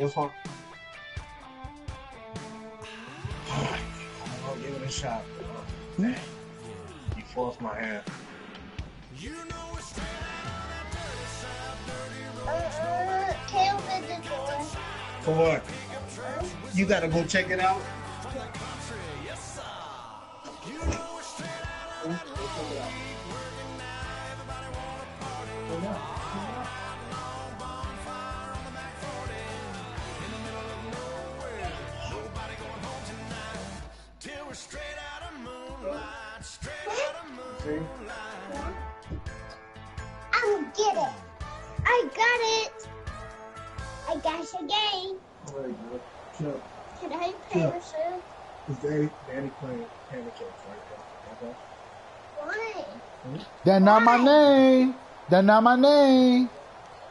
This one. I'll give it a shot. You forced my hand. Caleb at the door. For what? You gotta go check it out. I'll get it. I got it. I got the game. Very good. Chill. Can I play with you? Is Danny playing pancakes right there? Why? That's not my name. That's not my name.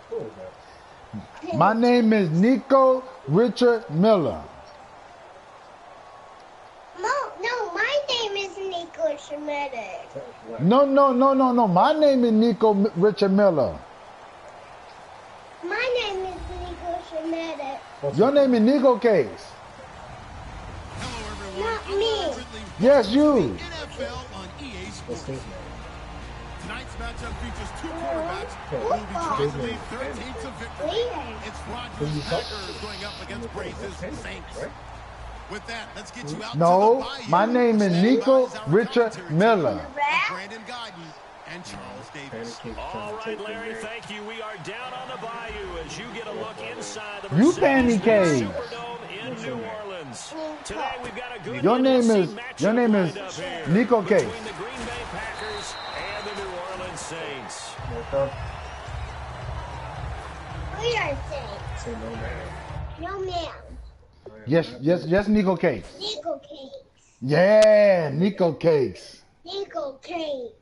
Who is that? My name is Nico Richard Miller. No, my name is Nico Schmidt. No. My name is Nico Richard Miller. My name is Nico Schmidt. Your name is Nico Case. Not me. Yes, you. NFL on EA What's Sports. his name? Tonight's matchup features two quarterbacks who will be trying to lead their team to victory. Weird. It's Rodgers Packers going up against Braves Saints. With that, let's get you out No, to the bayou. my name is Nico Standby is our Richard commentary Miller. team, Brandon Guyton and Charles Davis. All right, Larry, thank you. We are down on the bayou as you get a look inside the You Mercedes-Benz pancake. Superdome in New Orleans. Today we've got a good Your name is matchup Nico lined up here Case. between the Green Bay Packers and the New Orleans Saints. We are safe. Say no man. No man. Yes, Nico Case. Nico Cakes. Yeah, Nico Case. Nico Cakes.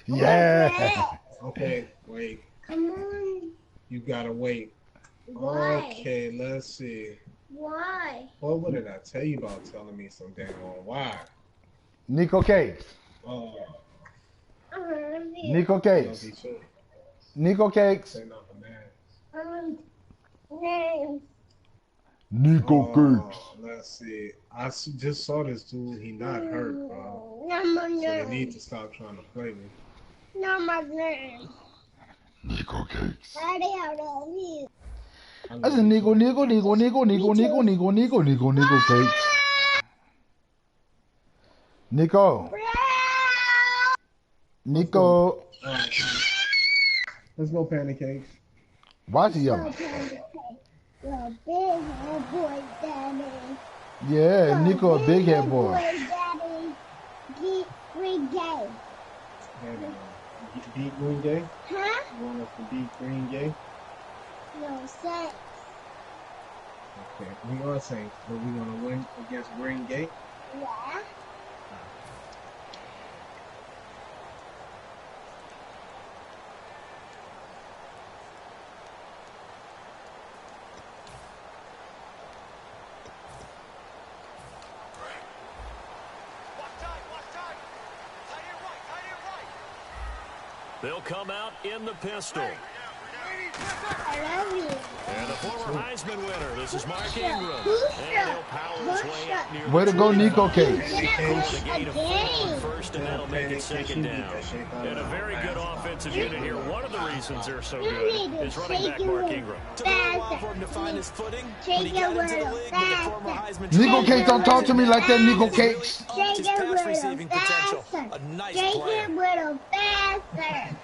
Yeah. Okay, wait. Come on. You gotta wait. Why? Okay, let's see. Why? Well, what did I tell you about telling me some dang on why? Nico Case. I love you. Nico Love Cakes. you too. Nico Cakes. Say nothing, man. Name. Nico Cakes. Let's see. Just saw this dude. He not hurt, bro. Not my So they need name. to stop trying to play me. Not my name. Nico Cakes. Daddy, I love you. I said Nico Cakes. Nico. Nico. Alright. Let's go, pancakes. Why is he yelling? You're a big head boy, Daddy. Yeah, Nico, a big head boy. Daddy. Green Gay. Beat Green Gay? Huh? You want us to beat Green Gay? No sex. Okay, we are Saints, but we want to win against Green Gay? Yeah. They'll come out in the pistol. I love you. And the former Heisman winner, this is Mark Ingram. And he'll power his way up near Way to go, Nico Cakes. the gain of 4 on first, and that'll make it second down. And a very good offensive unit here. One of the reasons they're so good is running back Mark Ingram. Took a little while for him to find his footing. When he Shake got it into the with league a with the former faster. Heisman Nico trophy, Cakes, don't talk to me like that, Nico Cakes. upped his Shake it pass with receiving a potential. faster. A nice Shake player. it with a faster.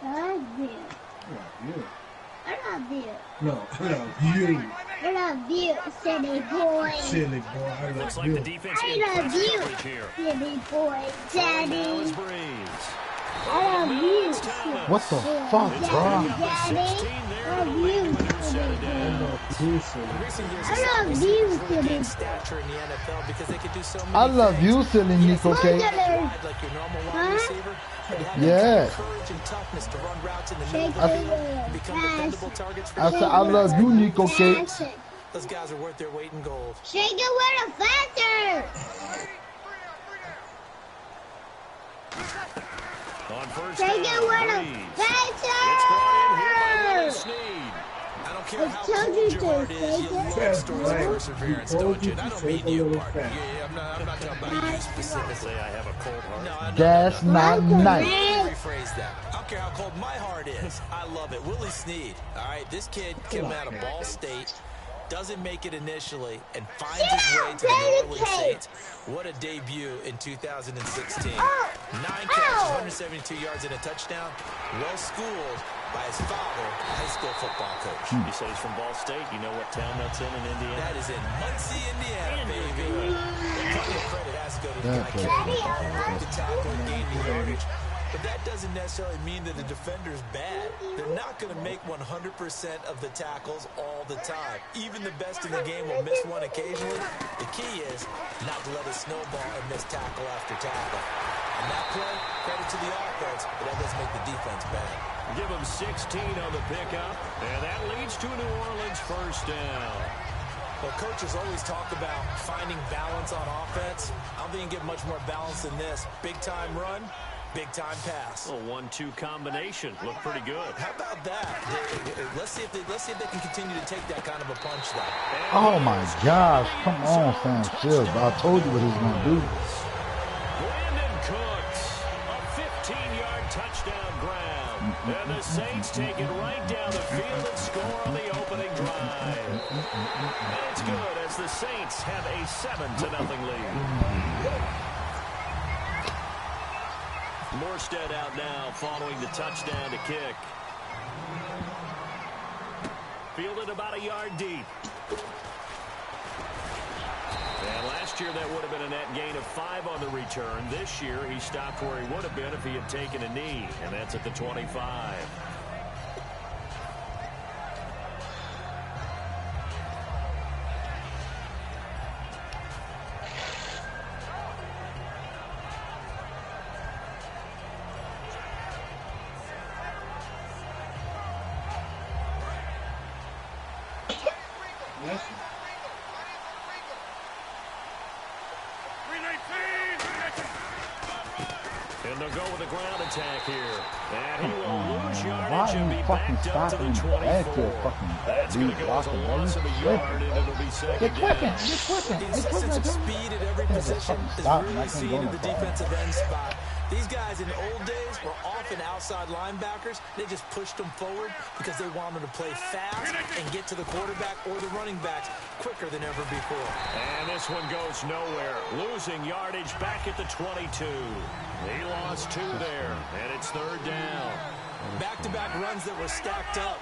I love you. You. I love you. No, I love you. I love you, silly boy. Silly boy, I Looks love like you. the defense I in love press you, coverage here. silly boy, And now is daddy. Breeze. I love you, Thomas. What the fuck, daddy, bro? daddy. 16 I there to love the lead you, when they're silly set boy. down. You silly. In recent years, I it's love always you, really silly gained boy. stature in the NFL because they can do so many I love things. you, silly Nico Yes, Cakes. they can ride like your normal wide Huh? receiver, but have Yeah. that kind of courage and toughness to run routes in the middle Shake of the it field with and a become dependable faster. targets for I said, I love you, Nico Cakes. Those guys are worth their weight in gold. Shake it with a faster. On first Shake down, it with a Breeze. It's brought in here by Willie faster. Snead. I don't don't care how cold your heart is, you love stories of perseverance, don't you? And I don't mean you, partner. I'm not talking about you specifically. I have a cold heart. No, That's not nice. Let me rephrase that. I don't care how cold my heart is. I love it. Willie Snead, all right? This kid came out of Ball State, doesn't make it initially, and finds his way to the New Orleans Saints. What a debut in 2016. 9 catches, 172 yards, and a touchdown. Well schooled by his father, a high school football coach. You say he's from Ball State. You know what town that's in Indiana? That is in Muncie, Indiana, baby. Plenty of credit has to go to the guy carrying the ball, broke the tackle, and gained the yardage. But that doesn't necessarily mean that the defender's bad. They're not going to make 100% of the tackles all the time. Even the best in the game will miss one occasionally. The key is not to let it snowball and miss tackle after tackle. On that play, credit to the offense, but that doesn't make the defense bad. Give them 16 on the pickup, and that leads to a New Orleans first down. Well, coaches always talk about finding balance on offense. I don't think you can get much more balance than this. Big-time run, big-time pass. A 1-2 combination. Looked pretty good. How about that? Let's see if they can continue to take that kind of a punch, though. Oh, my gosh. Come on, Sam Shields. I told you what he's going to do. Brandon Cooks, a 15-yard touchdown grab. And the Saints take it right down the field and score on the opening drive. And it's good as the Saints have a 7-0 lead. Morstead out now following the touchdown to kick. Fielded about a yard deep. And last year that would have been a net gain of 5 on the return. This year he stopped where he would have been if he had taken a knee, and that's at the 25. And they'll go with a ground attack here. And he will lose yardage and be backed up to the 24. That's going to go as a loss of a yard, and it'll be second down. The insistence of speed at every position is really seen in the defensive end spot. These guys in the old days were often outside linebackers. They just pushed them forward because they wanted to play fast and get to the quarterback or the running backs quicker than ever before. And this one goes nowhere. Losing yardage back at the 22. He lost 2 there, and it's third down. Back-to-back runs that were stacked up.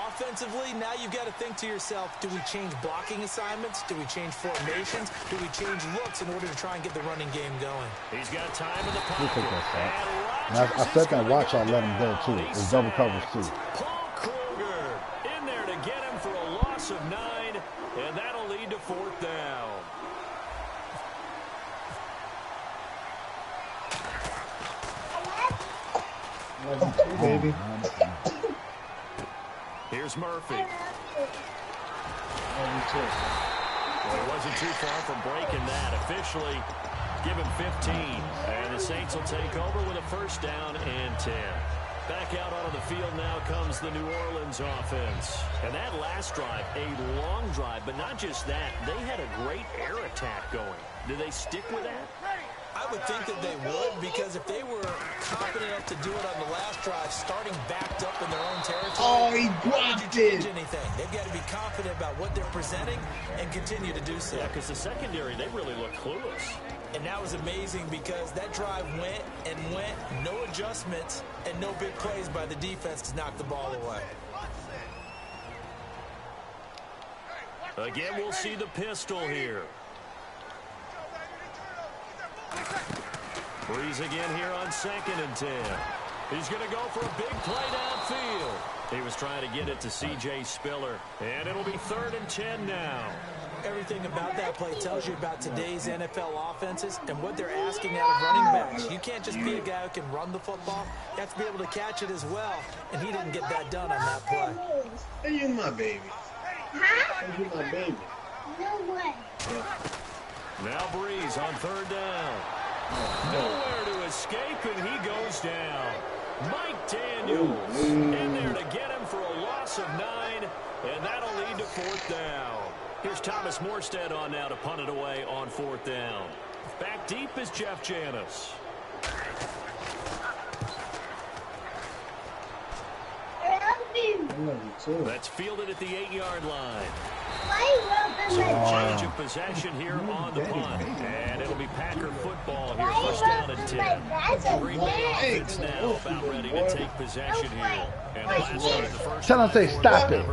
Offensively, now you've got to think to yourself, do we change blocking assignments? Do we change formations? Do we change looks in order to try and get the running game going? He's got time in the pocket. We'll take that shot. I said that watch, I'll let him go, too. It's double coverage, too. Paul Kruger in there to get him for a loss of 9, and that'll lead to fourth down. Baby. Here's Murphy. Well, he wasn't too far from breaking that. Officially, give him 15. And the Saints will take over with a first down and 10. Back out onto the field now comes the New Orleans offense. And that last drive, a long drive, but not just that. They had a great air attack going. Do they stick with that? I would think that they would, because if they were confident enough to do it on the last drive, starting backed up in their own territory, oh, he why would you dropped change it. anything? They've got to be confident about what they're presenting and continue to do so. Yeah, because the secondary, they really look clueless. And that was amazing because that drive went and went, no adjustments, and no big plays by the defense to knock the ball away. Again, we'll see the pistol here. Breeze again here on 2nd and 10. He's going to go for a big play downfield. He was trying to get it to C.J. Spiller. And it'll be 3rd and 10 now. Everything about that play tells you about today's NFL offenses and what they're asking out of running backs. You can't just be a guy who can run the football. You have to be able to catch it as well. And he didn't get that done on that play. Hey, you my baby. Huh? Hey, you my baby. No way. Now Breeze on 3rd down. Nowhere to escape, and he goes down. Mike Daniels in there to get him for a loss of 9, and that'll lead to 4th down. Here's Thomas Morstead on now to punt it away on 4th down. Back deep is Jeff Janis. That's fielded at the 8-yard line. So change of possession here on the punt. And it'll be Packer football here. First down and 10. Green Bay offense now about ready to take possession here. And the last one in the first tell him say stop it.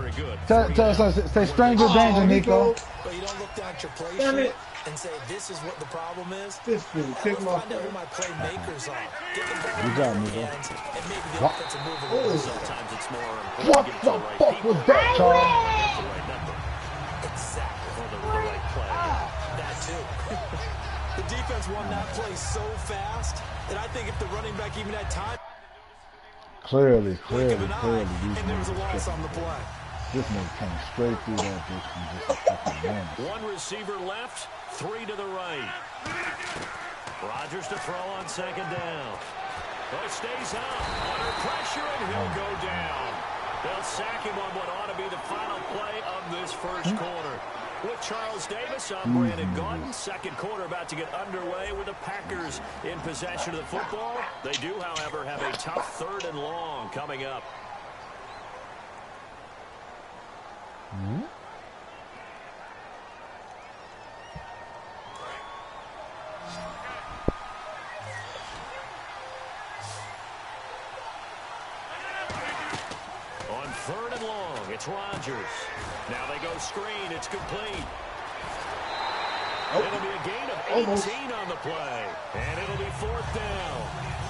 Tell us say stranger danger, Nico. But you don't look down at your play sheet and say this is what the problem is. This fool, take him off. Find out who my playmakers are. Get the ball Good job, in Nico. your hands, and maybe the offensive move a little bit. Sometimes it's more What important the fuck was that, Charles? the right number Exactly. for the right play. That too. The defense won that play so fast that I think if the running back even had time, Clearly. and there was a loss on the play. This nigga came straight through that bitch and just a fucking man. One receiver left, 3 to the right. Rodgers to throw on 2nd down. Oh, stays up under pressure, and he'll go down. They'll sack him on what ought to be the final play of this first quarter. With Charles Davis, I'm Brandon Gaudin. Second quarter about to get underway with the Packers in possession of the football. They do, however, have a tough 3rd and long coming up. On 3rd and long, it's Rodgers. Now they go screen. It's complete. It'll be a gain of 18 on the play, and it'll be 4th down.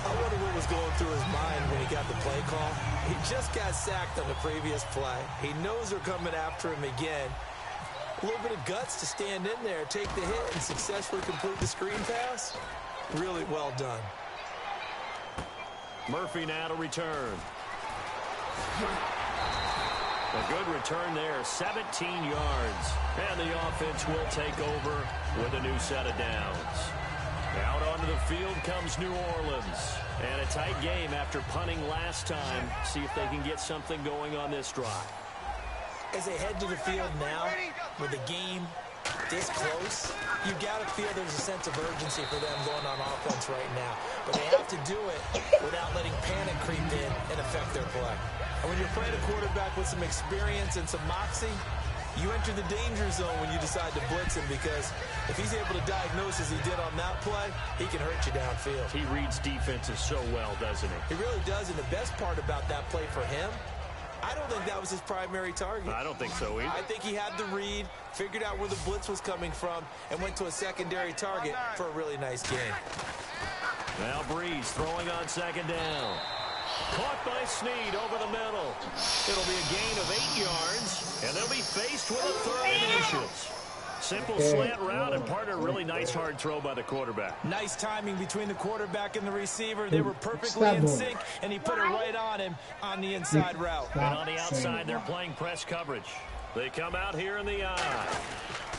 I wonder what was going through his mind when he got the play call. He just got sacked on the previous play. He knows they're coming after him again. A little bit of guts to stand in there, take the hit, and successfully complete the screen pass. Really well done. Murphy now to return. A good return there, 17 yards. And the offense will take over with a new set of downs. Out onto the field comes New Orleans. And a tight game after punting last time. See if they can get something going on this drive. As they head to the field now, with the game this close, you got to feel there's a sense of urgency for them going on offense right now. But they have to do it without letting panic creep in and affect their play. And when you're playing a quarterback with some experience and some moxie, you enter the danger zone when you decide to blitz him, because if he's able to diagnose as he did on that play, he can hurt you downfield. He reads defenses so well, doesn't he? He really does, and the best part about that play for him, I don't think that was his primary target. I don't think so either. I think he had the read, figured out where the blitz was coming from, and went to a secondary target for a really nice game. Now Breeze throwing on 2nd down. Caught by Snead over the middle. It'll be a gain of 8 yards, and they'll be faced with a 3rd and inches. Simple slant route, and part of a really nice hard throw by the quarterback. Nice timing between the quarterback and the receiver. They were perfectly in sync, and he put it right on him on the inside route. And on the outside, they're playing press coverage. They come out here in the eye.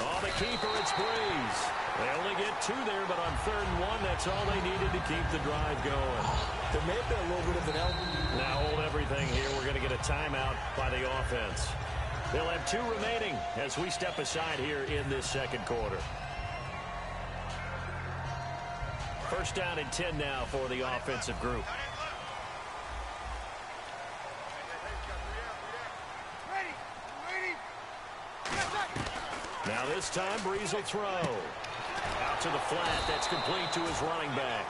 Oh, the keeper, it's Breeze. They only get 2 there, but on 3rd and 1, that's all they needed to keep the drive going. There may have been a little bit of an elbow. Now hold everything here. We're going to get a timeout by the offense. They'll have 2 remaining as we step aside here in this second quarter. First down and 10 now for the offensive group. Now this time, Breeze will throw. Out to the flat. That's complete to his running back.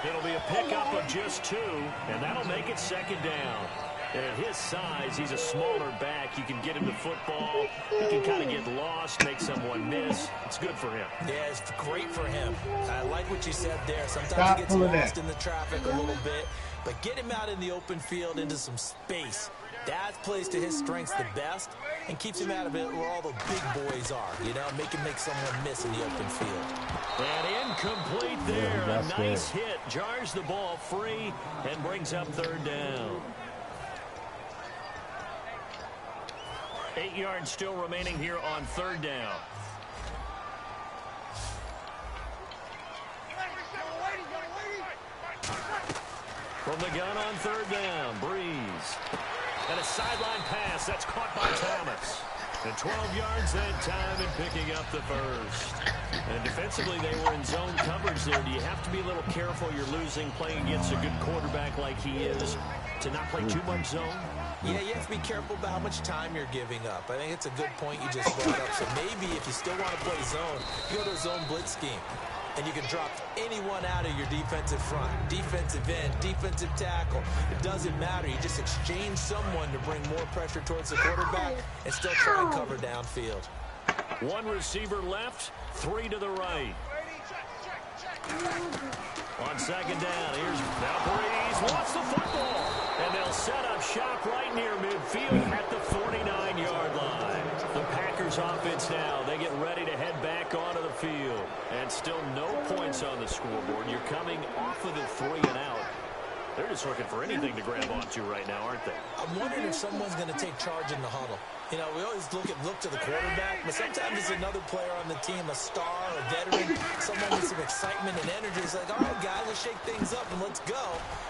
It'll be a pickup of just 2, and that'll make it 2nd down. And at his size, he's a smaller back. You can get him the football. He can kind of get lost, make someone miss. It's good for him. Yeah, it's great for him. I like what you said there. Sometimes he gets lost in the traffic a little bit. But get him out in the open field into some space. That plays to his strengths the best and keeps him out of it where all the big boys are. You know, make him make someone miss in the open field. And incomplete there. A nice hit. Jars the ball free and brings up 3rd down. 8 yards still remaining here on 3rd down. From the gun on third down, Breeze. And a sideline pass. That's caught by Thomas. And 12 yards that time and picking up the first. And defensively, they were in zone coverage there. Do you have to be a little careful? You're losing, playing against a good quarterback like he is, to not play too much zone? Yeah, you have to be careful about how much time you're giving up. I think it's a good point you just brought up. So maybe if you still want to play zone, you go to a zone blitz scheme. And you can drop anyone out of your defensive front. Defensive end, defensive tackle. It doesn't matter. You just exchange someone to bring more pressure towards the quarterback and still try and cover downfield. One receiver left, 3 to the right. On second down, here's Breeze. Wants the football. And they'll set up shop right near midfield at the 49-yard line. The Packers offense now, they get ready to head back onto the field. And still no points on the scoreboard. You're coming off of the 3 and out. They're just looking for anything to grab onto right now, aren't they? I'm wondering if someone's going to take charge in the huddle. You know, we always look to the quarterback, but sometimes it's another player on the team, a star, a veteran, someone with some excitement and energy. It's like, all right, guys, let's shake things up and let's go,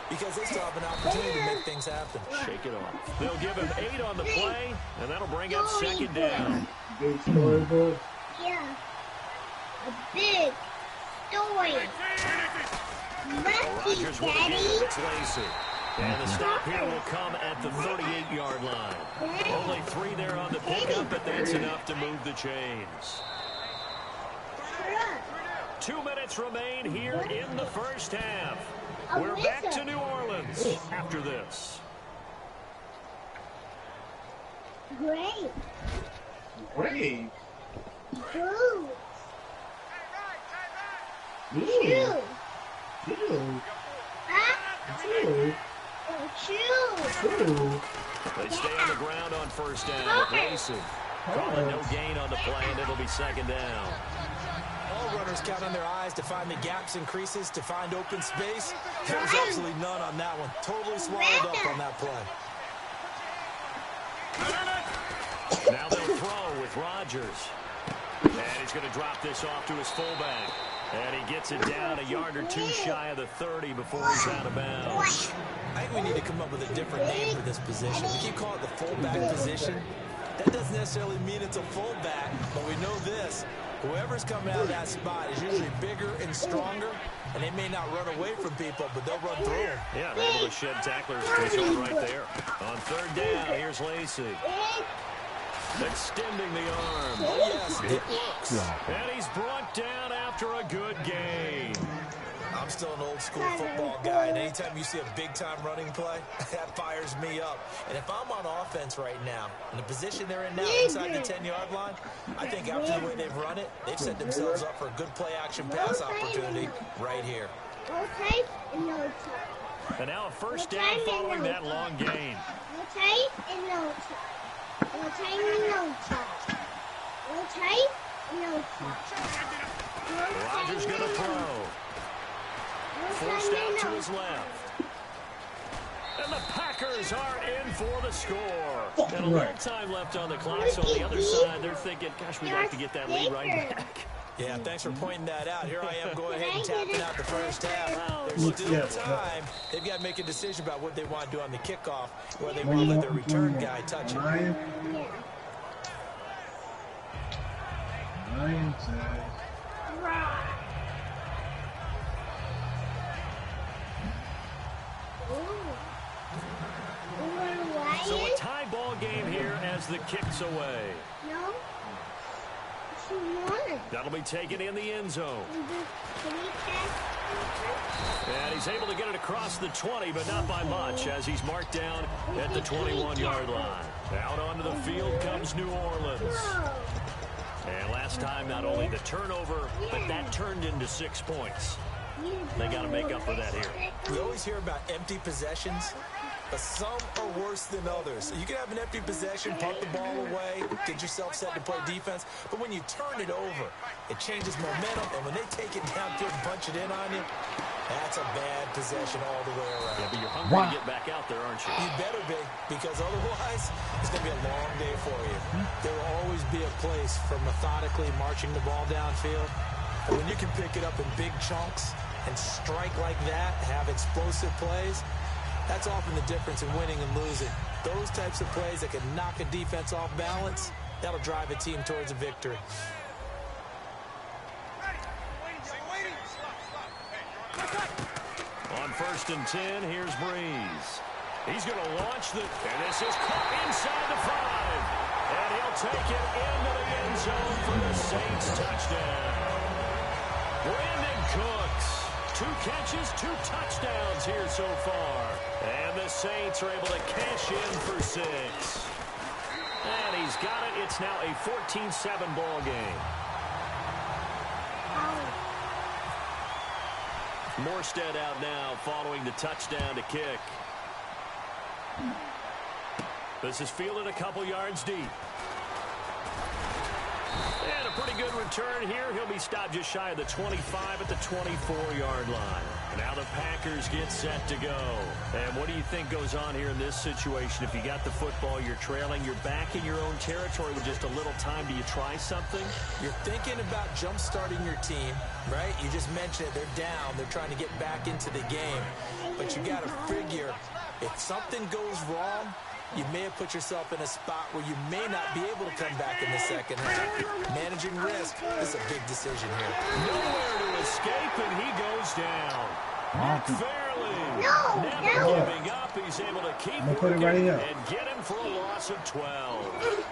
because they still have an opportunity to make things happen. Shake it off. They'll give him 8 on the play, and that'll bring up second down. Big storyboard. Yeah. A big story. Lucky, Rodgers with a Daddy. game. It's Lacey. And the stop here will come at the 38-yard line. Only 3 there on the pickup, but that's enough to move the chains. 2 minutes remain here in the first half. We're back to New Orleans after this. Great. Great. Boo. Ooh. Chew. Ew. Huh? Ew. Chew. Ooh. They stay on the ground on first down. Lacey calling no gain on the play, and it'll be second down. All runners count on their eyes to find the gaps and creases, to find open space. There was absolutely none on that one. Totally swallowed up on that play. Now they'll throw with Rodgers. And he's going to drop this off to his fullback. And he gets it down a yard or 2 shy of the 30 before he's out of bounds. I think we need to come up with a different name for this position. We keep calling it the fullback position. That doesn't necessarily mean it's a fullback, but we know this. Whoever's coming out of that spot is usually bigger and stronger, and they may not run away from people, but they'll run through them. Yeah, they're able to shed tacklers right there. On third down, here's Lacey. Extending the arm. Oh, yes, it works. And he's brought down after a good game. I'm still an old-school football guy, and anytime you see a big-time running play, that fires me up. And if I'm on offense right now, in the position they're in now inside the 10-yard line, I think after the way they've run it, they've set themselves up for a good play-action pass opportunity right here. Okay, and no time. And now a first down following that long gain. Okay, and no time. No time and no time. No time and no time. Rodgers going to throw. Forced out to his left. And the Packers are in for the score. And a little time left on the clock, so on the other side, they're thinking, gosh, we'd like to get that lead right back. Yeah, thanks for pointing that out. Here I am going ahead and tapping out the first half. There's still time. They've got to make a decision about what they want to do on the kickoff, where they want to let their return guy touch it. Ryan says, So a tie ball game here as the kick's away. No. She won. That'll be taken in the end zone. And he's able to get it across the 20, but not by much, as he's marked down at the 21-yard line. Out onto the field comes New Orleans. And last time, not only the turnover, but that turned into 6 points. They got to make up for that here. We always hear about empty possessions, but some are worse than others. You can have an empty possession, punt the ball away, get yourself set to play defense, but when you turn it over, it changes momentum, and when they take it downfield and punch it in on you, that's a bad possession all the way around. Yeah, but you're hungry to get back out there, aren't you? You better be, because otherwise, it's going to be a long day for you. There will always be a place for methodically marching the ball downfield, but when you can pick it up in big chunks and strike like that, have explosive plays, That's often the difference in winning and losing. Those types of plays that can knock a defense off balance, that'll drive a team towards a victory. On 1st and 10, here's Breeze. He's going to launch and this is caught inside the 5. And he'll take it into the end zone for the Saints touchdown. Brandon Cooks, 2 catches, 2 touchdowns here so far. And the Saints are able to cash in for 6. And he's got it. It's now a 14-7 ball game. Morstead out now following the touchdown to kick. This is fielded a couple yards deep. And a pretty good return here. He'll be stopped just shy of the 25 at the 24-yard line. Now the Packers get set to go. And what do you think goes on here in this situation? If you got the football, you're trailing, you're back in your own territory with just a little time. Do you try something? You're thinking about jump-starting your team, right? You just mentioned it. They're down. They're trying to get back into the game. But you got to figure, if something goes wrong, you may have put yourself in a spot where you may not be able to come back in the second half. Managing risk is a big decision here. Nowhere to escape, and he goes down. Nick Fairley never giving up. He's able to keep working and get him for a loss of 12.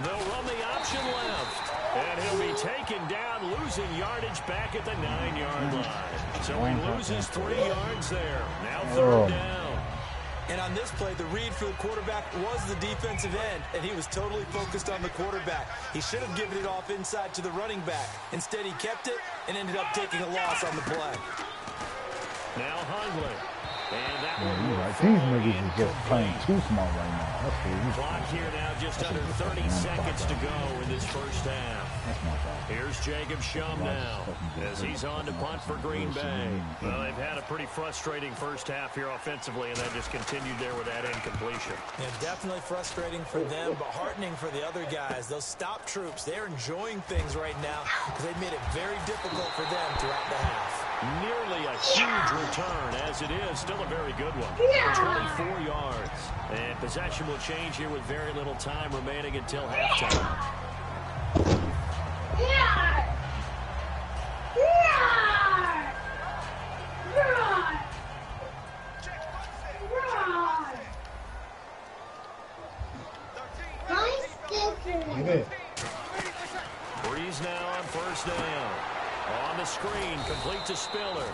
They'll run the option left, and he'll be taken down, losing yardage back at the 9-yard line. So he loses 3 yards there. Now 3rd down. And on this play, the read for the quarterback was the defensive end, and he was totally focused on the quarterback. He should have given it off inside to the running back. Instead, he kept it and ended up taking a loss on the play. Now Hundley. And that one these niggas is just playing too small right now. Clock here now, just under 30 seconds to go in this first half. Here's Jacob Shum now as he's on to punt for Green Bay. Well, they've had a pretty frustrating first half here offensively, and that just continued there with that incompletion. Yeah, definitely frustrating for them, but heartening for the other guys. Those stop troops, they're enjoying things right now because they've made it very difficult for them throughout the half. Nearly a huge return, as it is. Still a very good one. 24 yards. And possession will change here with very little time remaining until halftime. Breeze now on 1st down. On the screen, complete to Spiller.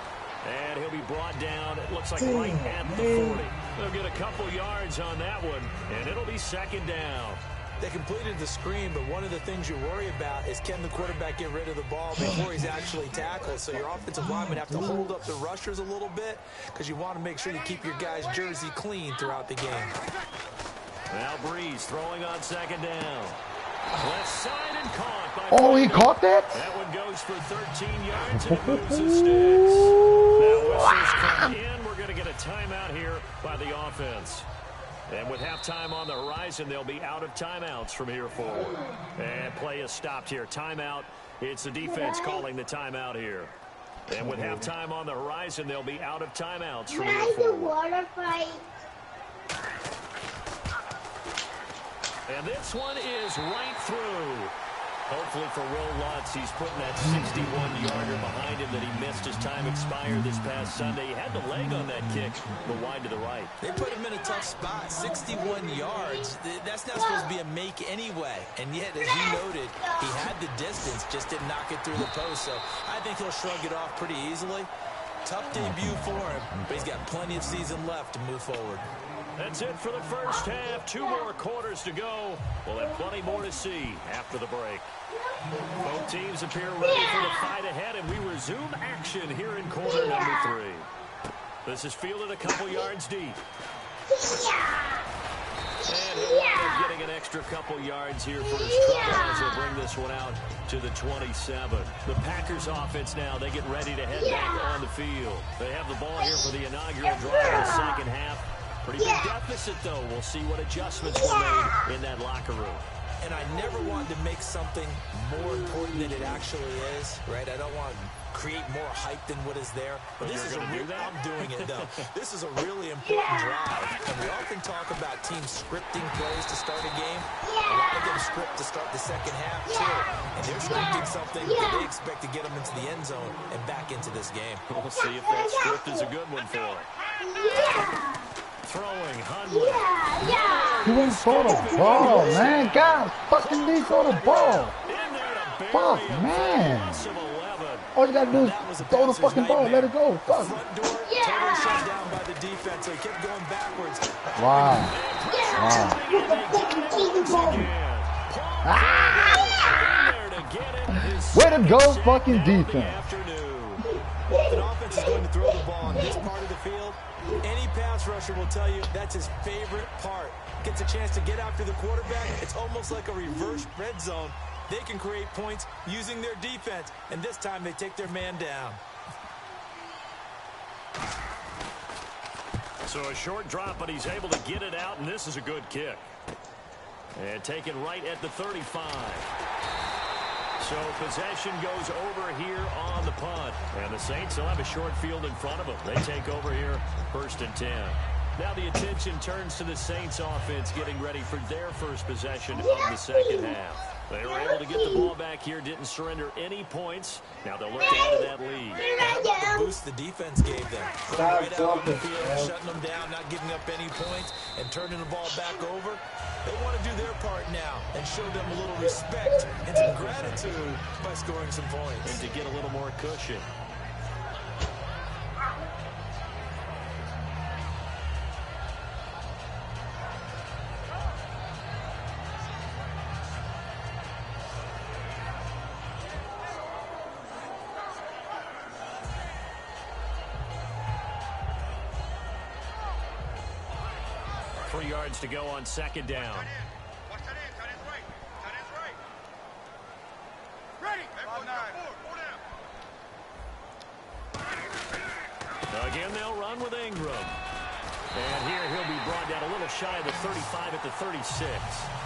And he'll be brought down, it looks like right at the 40. They'll get a couple yards on that one, and it'll be 2nd down. They completed the screen, but one of the things you worry about is can the quarterback get rid of the ball before he's actually tackled. So your offensive linemen have to hold up the rushers a little bit because you want to make sure you keep your guy's jersey clean throughout the game. Now Breeze throwing on 2nd down. Left side and caught by he caught that? That one goes for 13 yards and it moves the sticks. Now whistles come in. We're going to get a timeout here by the offense. And with halftime on the horizon, they'll be out of timeouts from here forward. And play is stopped here. Timeout. It's the defense calling the timeout here. And with halftime on the horizon, they'll be out of timeouts from here forward. And this one is right through. Hopefully for Will Lutz, he's putting that 61-yarder behind him that he missed as time expired this past Sunday. He had the leg on that kick, but wide to the right. They put him in a tough spot. 61 yards. That's not supposed to be a make anyway. And yet, as you noted, he had the distance, just didn't knock it through the post. So I think he'll shrug it off pretty easily. Tough debut for him, but he's got plenty of season left to move forward. That's it for the first half. 2 more quarters to go. We'll have plenty more to see after the break. Both teams appear ready for the fight ahead, and we resume action here in quarter number 3. This is fielded a couple yards deep. And he'll wind up getting an extra couple yards here for his trouble as he'll bring this one out to the 27. The Packers offense now, they get ready to head back on the field. They have the ball here for the inaugural drive in the second half. Pretty big deficit, though. We'll see what adjustments were made in that locker room. And I never wanted to make something more important than it actually is, right? I don't want to create more hype than what is there. But this is I'm doing it, though. This is a really important drive. And we often talk about teams scripting plays to start a game. A lot of them script to start the second half, too. And they're scripting something that they expect to get them into the end zone and back into this game. We'll see if that script is a good one for them. Throwing, Hundley. He went for the ball, man. God, fucking leave for the ball. Fuck, man. All you gotta do is throw the fucking ball, let it go. Fuck. Totally shut down by the defense, so he kept going backwards. Wow. Wow. Way to go, fucking defense. Well, if an offense is going to throw the ball on this part of the field, any pass rusher will tell you that's his favorite part. Gets a chance to get after the quarterback. It's almost like a reverse red zone. They can create points using their defense, and this time they take their man down. So a short drop, but he's able to get it out, and this is a good kick. And taken right at the 35. So possession goes over here on the punt. And the Saints will have a short field in front of them. They take over here, 1st and 10. Now the attention turns to the Saints offense getting ready for their first possession of the second half. They were able to get the ball back here, didn't surrender any points. Now they'll look to add to that lead. How about the boost the defense gave them? Right out on the field, shutting them down, not giving up any points, and turning the ball back over. They want to do their part now and show them a little respect and some gratitude by scoring some points. And to get a little more cushion. To go on second down. Again, they'll run with Ingram. And here he'll be brought down a little shy of the 35 at the 36.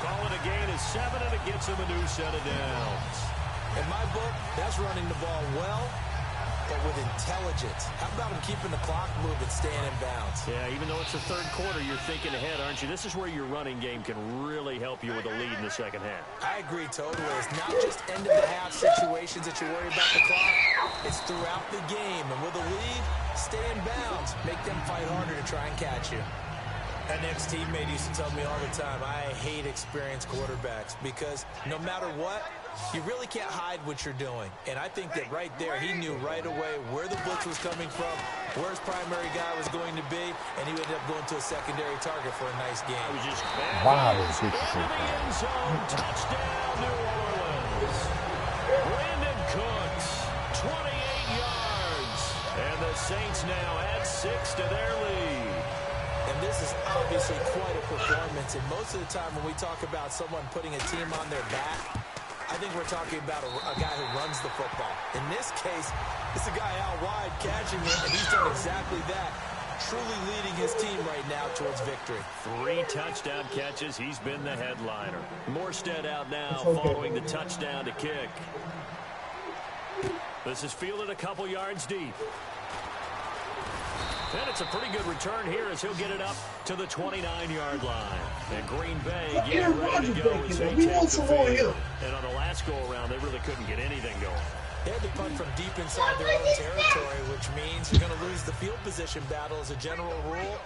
Call it a gain of 7, and it gets him a new set of downs. In my book, that's running the ball well, but with intelligence. How about him keeping the clock moving, staying in bounds? Yeah, even though it's the third quarter, you're thinking ahead, aren't you? This is where your running game can really help you with a lead in the second half. I agree totally. It's not just end-of-the-half situations that you worry about the clock. It's throughout the game. And with a lead, stay in bounds. Make them fight harder to try and catch you. An ex-teammate used to tell me all the time, I hate experienced quarterbacks because no matter what, you really can't hide what you're doing. And I think that right there, he knew right away where the blitz was coming from, where his primary guy was going to be, and he ended up going to a secondary target for a nice game. Wow, this is touchdown, New Orleans. Brandon Cooks, 28 yards. And the Saints now add 6 to their lead. And this is obviously quite a performance. And most of the time when we talk about someone putting a team on their back, I think we're talking about a guy who runs the football. In this case, it's a guy out wide catching it, and he's done exactly that, truly leading his team right now towards victory. 3 touchdown catches. He's been the headliner. Morstead out now following the touchdown to kick. This is fielded a couple yards deep. And it's a pretty good return here as he'll get it up to the 29-yard line. And Green Bay getting ready to go as they take the field. And on the last go-around, they really couldn't get anything going. They had to punt from deep inside their own territory, which means you're going to lose the field position battle as a general rule.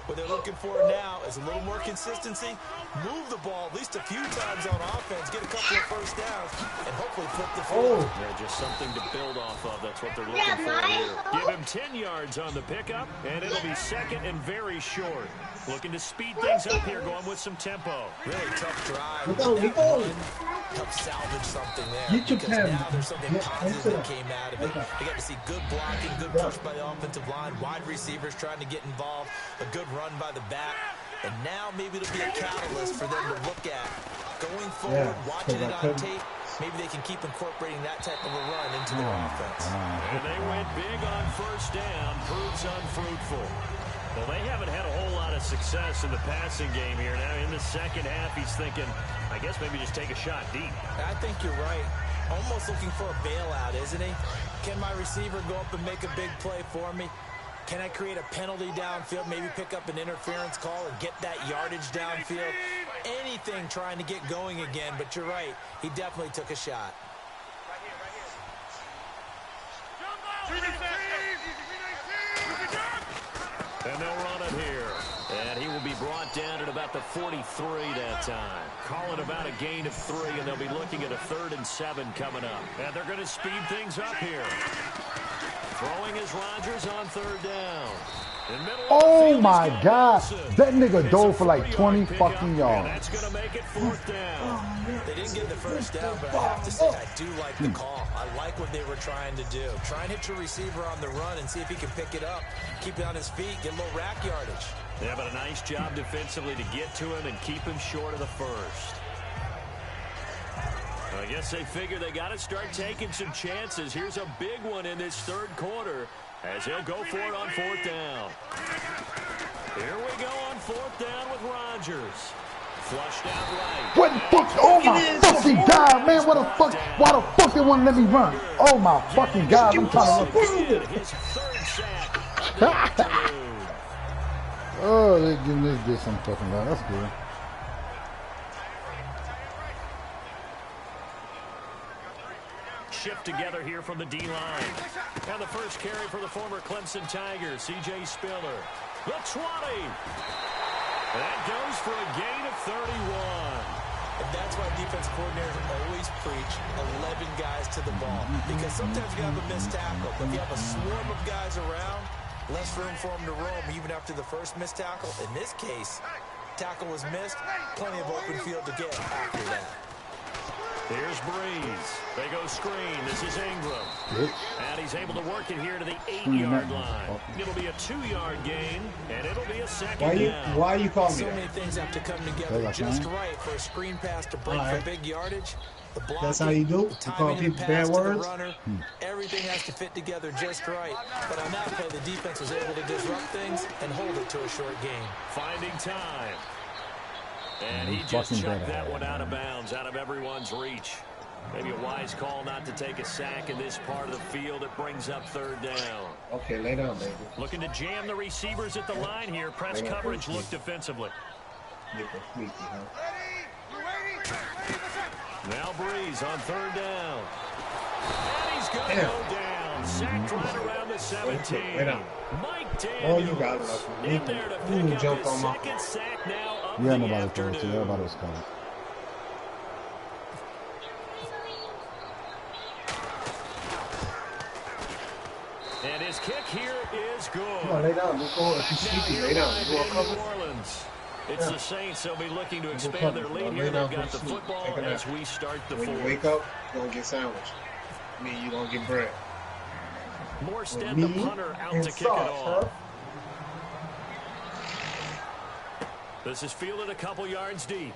What they're looking for now is a little more consistency, move the ball at least a few times on offense, get a couple of first downs, and hopefully flip the field. Yeah, just something to build off of. That's what they're looking for here. Give him 10 yards on the pickup, and it'll be second and very short. Looking to speed things up here, going with some tempo. Really tough drive. Help salvage something there. Because now there's something positive that came out of it. They got to see good blocking, good push by the offensive line, wide receivers trying to get involved, a good run by the back. And now maybe it'll be a catalyst for them to look at. Going forward, watching it on tape, maybe they can keep incorporating that type of a run into their offense. And they went big on first down, proves unfruitful. Well, they haven't had a whole lot of success in the passing game here. Now in the second half, he's thinking, I guess maybe just take a shot deep. I think you're right. Almost looking for a bailout, isn't he? Can my receiver go up and make a big play for me? Can I create a penalty downfield, maybe pick up an interference call and get that yardage downfield? Anything trying to get going again, but you're right. He definitely took a shot. And they'll run it here. And he will be brought down at about the 43 that time. Calling about a gain of 3, and they'll be looking at a 3rd and 7 coming up. And they're going to speed things up here. Throwing is Rodgers on 3rd down. Oh my God. That nigga dove for like 20 fucking yards. That's going to make it 4th down. They didn't get the first down, but I have to say I do like the call. I like what they were trying to do. Try and hit your receiver on the run and see if he can pick it up. Keep it on his feet, get a little rack yardage. Yeah, but a nice job defensively to get to him and keep him short of the first. I guess they figure they got to start taking some chances. Here's a big one in this 3rd quarter as he'll go for it on 4th down. Here we go on 4th down with Rodgers. Flushed out right. What the fuck? Oh my fucking God, man. What the fuck? Why the fuck they want to let me run? Oh my fucking God. I'm trying to run. His 3rd sack. Oh, they're giving this bitch some fucking love. That's good. Shift together here from the D-line. And the first carry for the former Clemson Tigers, C.J. Spiller. The 20. That goes for a gain of 31. And that's why defense coordinators always preach 11 guys to the ball. Because sometimes you have a missed tackle, but if you have a swarm of guys around, less room for them to roam even after the first missed tackle. In this case, tackle was missed, plenty of open field to get after that. Here's Breeze. They go screen. This is Ingram. And he's able to work it here to the 8-yard line. It'll be a 2-yard gain, and it'll be a 2nd down. Why are you calling me So many things have to come together just right for a screen pass to break for big yardage. The blocking, that's how you do? the You call timing people and pass bad to the words? runner. Everything has to fit together just right. But on that play, the defense was able to disrupt things and hold it to a short gain. Finding time. And he just chucked that one out of bounds, out of everyone's reach. Maybe a wise call not to take a sack in this part of the field. It brings up 3rd down. Okay, lay down, baby. Looking to jam the receivers at the line here. Press coverage, look defensively. Now Breeze on 3rd down. And he's going to go down. Sacked right around the 17. Mike Daniels in there to pick up his 2nd sack now of the afternoon. Everybody was coming. And his kick here is good. Come on, lay down. Let's go. If you're sleepy, lay down. You want New Orleans. It's the Saints. They'll be looking to expand their lead here. They've got the football as we start the 4th. When you wake up, you're going to get sandwiched. I mean, you're going to get bread. Morstead, the punter, out to kick it off. This is fielded a couple yards deep.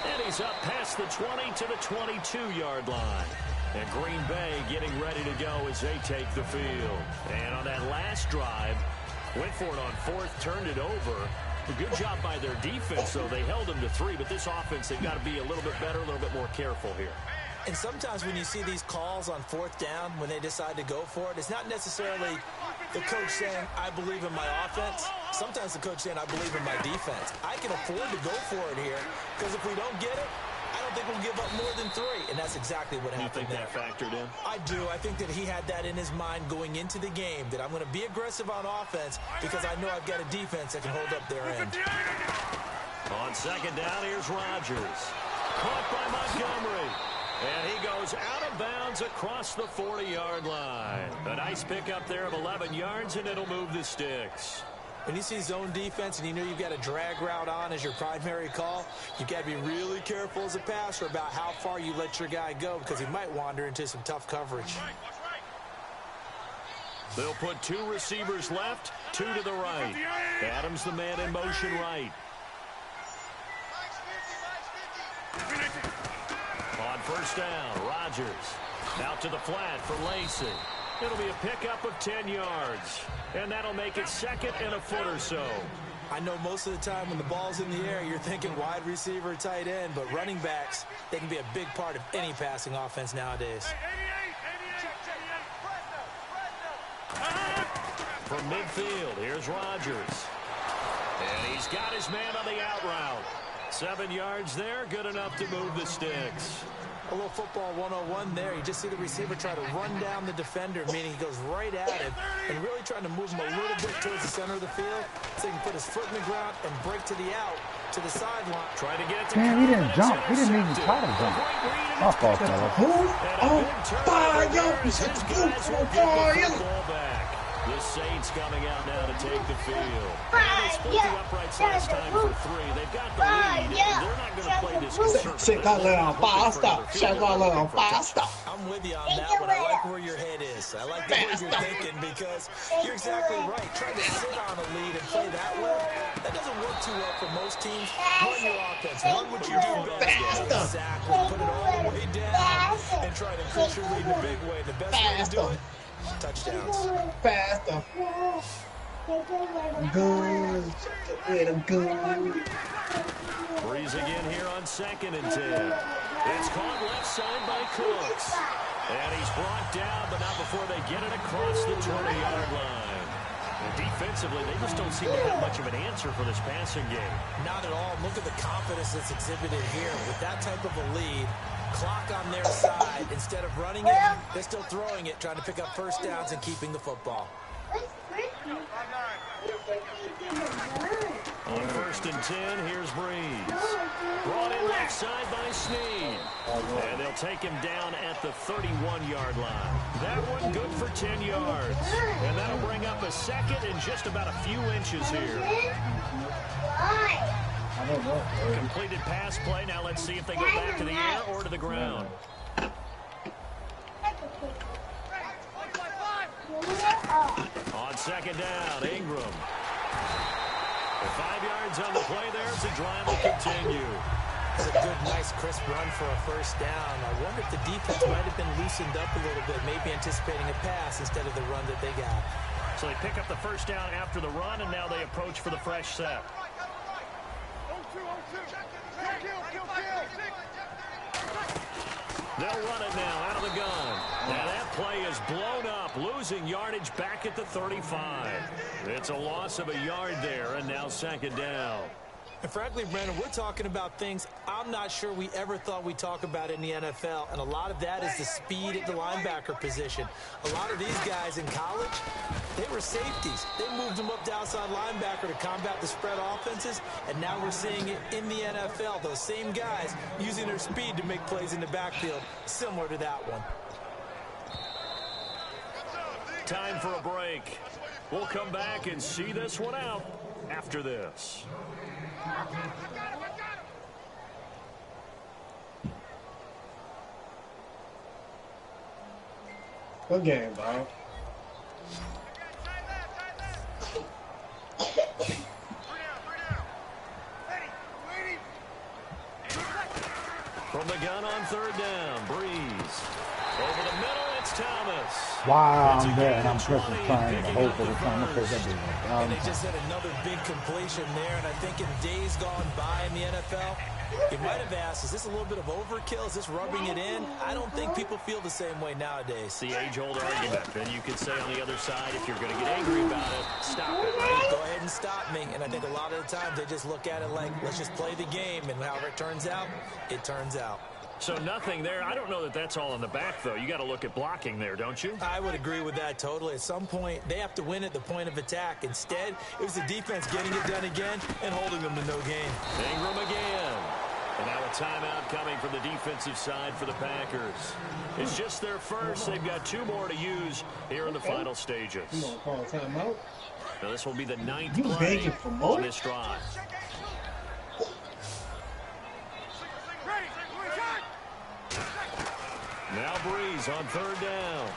And he's up past the 20 to the 22-yard line. And Green Bay getting ready to go as they take the field. And on that last drive, went for it on 4th, turned it over. A good job by their defense, though. They held them to 3, but this offense, they've got to be a little bit better, a little bit more careful here. And sometimes when you see these calls on 4th down, when they decide to go for it, it's not necessarily the coach saying, I believe in my offense. Sometimes the coach saying, I believe in my defense. I can afford to go for it here, because if we don't get it, I don't think we'll give up more than 3, and that's exactly what happened. You think that factored in? I do. I think that he had that in his mind going into the game, that I'm going to be aggressive on offense because I know I've got a defense that can hold up their end. On 2nd down, here's Rodgers. Caught by Montgomery. And he goes out of bounds across the 40-yard line. A nice pickup there of 11 yards, and it'll move the sticks. When you see zone defense and you know you've got a drag route on as your primary call, you've got to be really careful as a passer about how far you let your guy go because he might wander into some tough coverage. They'll put 2 receivers left, 2 to the right. Adams the man in motion right. On first down, Rodgers. Out to the flat for Lacey. It'll be a pickup of 10 yards. And that'll make it second and a foot or so. I know most of the time when the ball's in the air, you're thinking wide receiver, tight end, but running backs, they can be a big part of any passing offense nowadays. From midfield, here's Rodgers. And he's got his man on the out route. 7 yards there, good enough to move the sticks. A little football 101 there. You just see the receiver try to run down the defender, meaning he goes right at him and really trying to move him a little bit towards the center of the field so he can put his foot in the ground and break to the out, to the sideline. Try to get it to Man, he didn't jump. He didn't even try to jump. My fault, fella. The Saints coming out now to take the field. They split the uprights last time for 3. They've got the lead, and they're not going to play this conservative. I'm with you on that one. I like where your head is. I like the way you're thinking because you're exactly right. Trying to sit on a lead and play that way, that doesn't work too well for most teams. Run your offense. Run what you do best. Exactly. Put it all the way down and try to increase your lead in a big way. The best way to do it, touchdowns. Faster. Good. Breeze again here on 2nd and 10. It's caught left side by Cooks. And he's brought down, but not before they get it across the 20-yard line. And defensively, they just don't seem to have much of an answer for this passing game. Not at all. Look at the confidence that's exhibited here. With that type of a lead, clock on their side, instead of running it, they're still throwing it, trying to pick up first downs and keeping the football. On 1st and 10, here's Breeze. Brought in left side by Snead. And they'll take him down at the 31-yard line. That one good for 10 yards. And that'll bring up a second and just about a few inches here. Completed pass play. Now let's see if they go back to the air or to the ground. On 2nd down, Ingram. 5 yards on the play there as the drive will continue. It's a good, nice, crisp run for a first down. I wonder if the defense might have been loosened up a little bit, maybe anticipating a pass instead of the run that they got. So they pick up the first down after the run, and now they approach for the fresh set. They'll run it now out of the gun. Now that play is blown up, losing yardage back at the 35. It's a loss of a yard there, and now 2nd down. And frankly, Brandon, we're talking about things I'm not sure we ever thought we'd talk about in the NFL, and a lot of that is the speed at the linebacker position. A lot of these guys in college, they were safeties. They moved them up to outside linebacker to combat the spread offenses, and now we're seeing it in the NFL. Those same guys using their speed to make plays in the backfield, similar to that one. Time for a break. We'll come back and see this one out after this. Good game, bro. From the gun on 3rd down, Breeze. Over the middle, it's Thomas. Wow, I'm there, and I'm pressing trying to hold for the time. And they just had another big completion there, and I think in days gone by in the NFL, you might have asked, is this a little bit of overkill? Is this rubbing it in? I don't think people feel the same way nowadays. The age-old argument. Then you could say on the other side, if you're going to get angry about it, stop it, right? Go ahead and stop me. And I think a lot of the times they just look at it like, let's just play the game, and however it turns out, it turns out. So nothing there. I don't know that that's all in the back, though. You got to look at blocking there, don't you? I would agree with that totally. At some point, they have to win at the point of attack. Instead, it was the defense getting it done again and holding them to no gain. Ingram again. And now a timeout coming from the defensive side for the Packers. It's just their first. They've got 2 more to use here in the final stages. You want to call a timeout? Now this will be the 9th play on this drive. Now Breeze on 3rd down.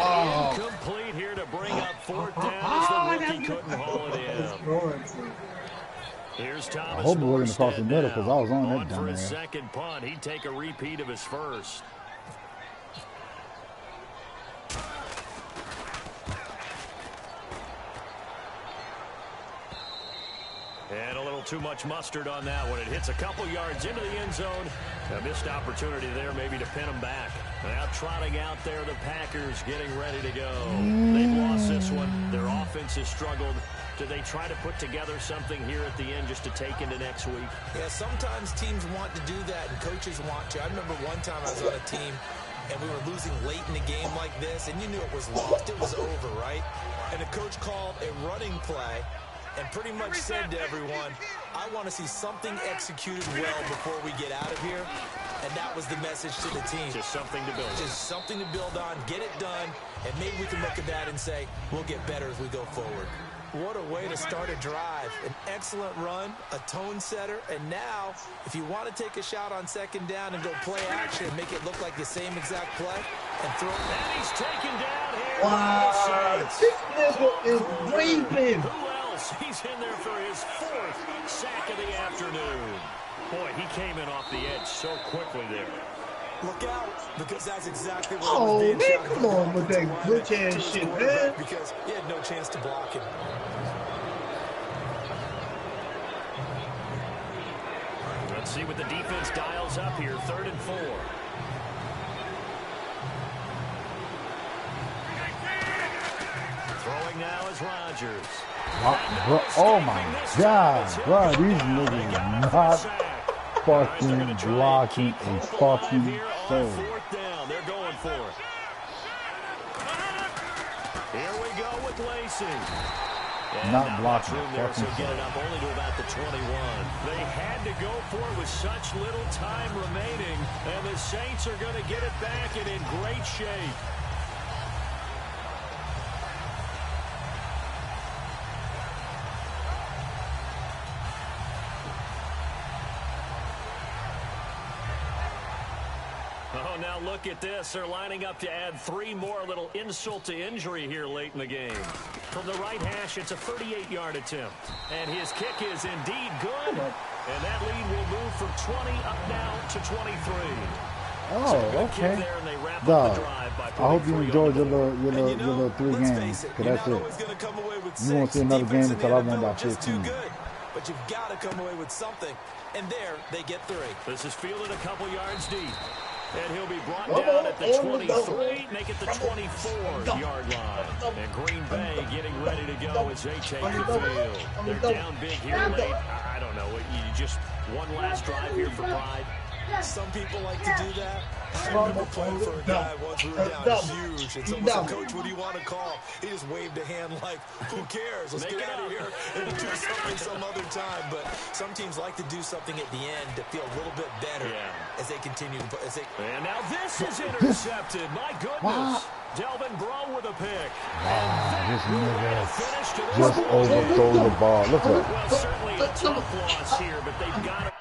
And incomplete here to bring up fourth down as the rookie couldn't haul it in. Here's Thomas. I hope it wasn't across the middle because I was on that for down his there. second punt. He'd take a repeat of his first. And a little too much mustard on that one. It hits a couple yards into the end zone. A missed opportunity there maybe to pin them back. Now trotting out there, the Packers getting ready to go. They've lost this one. Their offense has struggled. Do they try to put together something here at the end just to take into next week? Yeah, sometimes teams want to do that and coaches want to. I remember one time I was on a team and we were losing late in the game like this, and you knew it was lost. It was over, right? And the coach called a running play and pretty much said to everyone, I want to see something executed well before we get out of here. And that was the message to the team. Just something to build on. Just something to build on, get it done, and maybe we can look at that and say, we'll get better as we go forward. What a way to start a drive. An excellent run, a tone setter, and now, if you want to take a shot on second down and go play action and make it look like the same exact play, and throw it. And he's taken down here. Wow, this nigga is breathing. Who else? He's in there for his fourth sack of the afternoon. Boy, he came in off the edge so quickly there. Look out, because that's exactly what Oh, was being man, shouted come on about with to that run glitch it ass to the shit, quarterback man. because he had no chance to block him. Let's see what the defense dials up here. 3rd and 4. Throwing now is Rodgers. Oh my God, bro, these niggas are not fucking blocking a fucking soul. They're going for it. Here we go with Lacey. And not blocking room a there, so fucking get soul. it up only to about the 21. They had to go for it with such little time remaining, and the Saints are going to get it back and in great shape. Oh, now look at this. They're lining up to add 3 more. Little insult to injury here late in the game. From the right hash, it's a 38-yard attempt. And his kick is indeed good. And that lead will move from 20 up now to 23. Oh, okay. Dog, I hope you enjoyed your little 3 games. Because that's it. You won't see another game until I win by 15. But you've got to come away with something. And there, they get 3. This is fielded a couple yards deep. And he'll be brought down at the 23, make it the 24-yard line. And Green Bay getting ready to go as they take the field. They're down big here late. I don't know. You just one last drive here for pride. Some people like to do that. I remember playing for a guy once we were down huge, and someone said, Coach, what do you want to call? He just waved a hand like, who cares? Let's get out of here and do something some other time. But some teams like to do something at the end to feel a little bit better as they continue. And now this is intercepted. My goodness. Delvin Breaux with a pick. This nigga just overthrow the ball. Look at it. Well, certainly a tough loss here, but they've got to